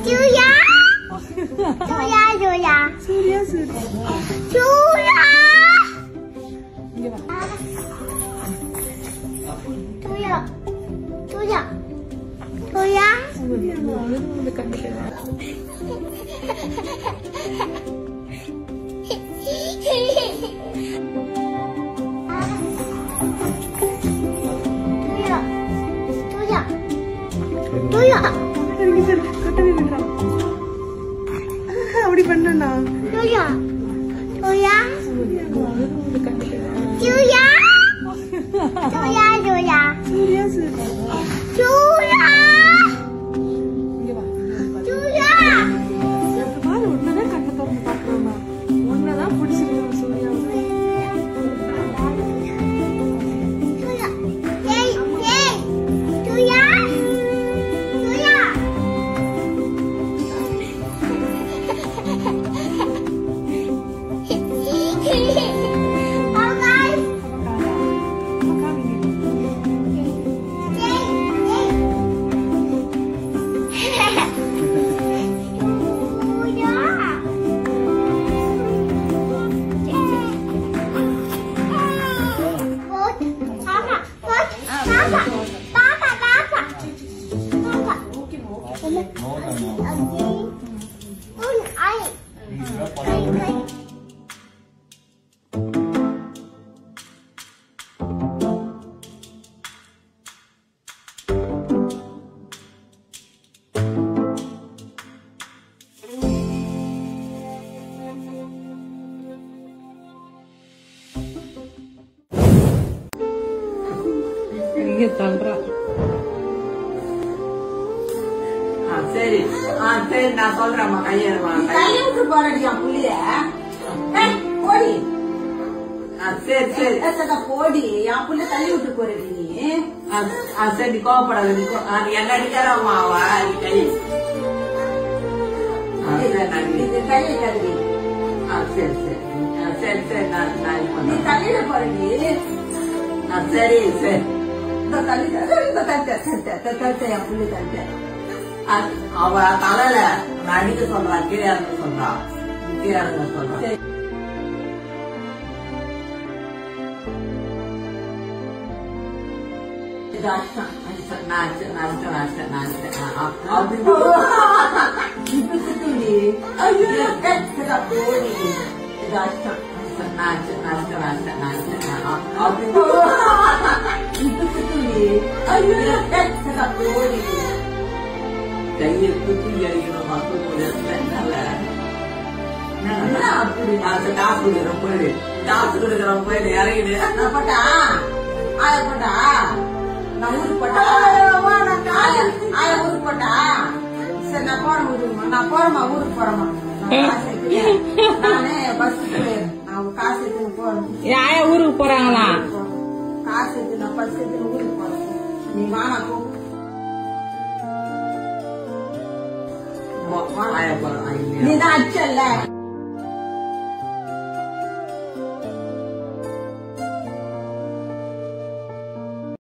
Julia. அப்படி பண்ணா ஒன்னதான் கண்ணை திறந்து பாக்குறோம் ஒன்னதான் பிடிச்சிருக்கோம் சூர்யா சரி சரி நான் சொல்றேன் கையெழுத்து போறடியா புள்ளிய போடி சரி சரி போடி என் புள்ள தள்ளி விட்டு போறடி நீ சரி கோவப்படாத என்ன அடிக்காரம்மா அவ கை கையை கழுவி சரி சரி சரி சரி நான் தள்ளிட போறடி சரி சரி இந்த தள்ளி தட்ட என் புள்ளி தட்ட அவ தலையில அடிக்க சொல்றான் கீழே இறங்க சொல்றான் கீழே இறங்க சொல்றான் கையை தூக்கி அடிக்கணும் அப்படி காசு கொடுக்குறோம் போயிடு காசு கொடுக்குறோம் போயிடு இறங்கிடு போட்டா போட்டா நான் ஊருக்கு போட்டா ஊருக்கு போட்டா சரி நான் போறேன் ஊருக்கு நான் போறேமா ஊருக்கு போறேமா நானே பஸ் நான் காசு எடுத்து போறேன் ஊருக்கு போறாங்களா காசு எடுத்து நான் பஸ் எடுத்து ஊருக்கு போறேன் நீ வானா போ நீதான் அச்சல்ல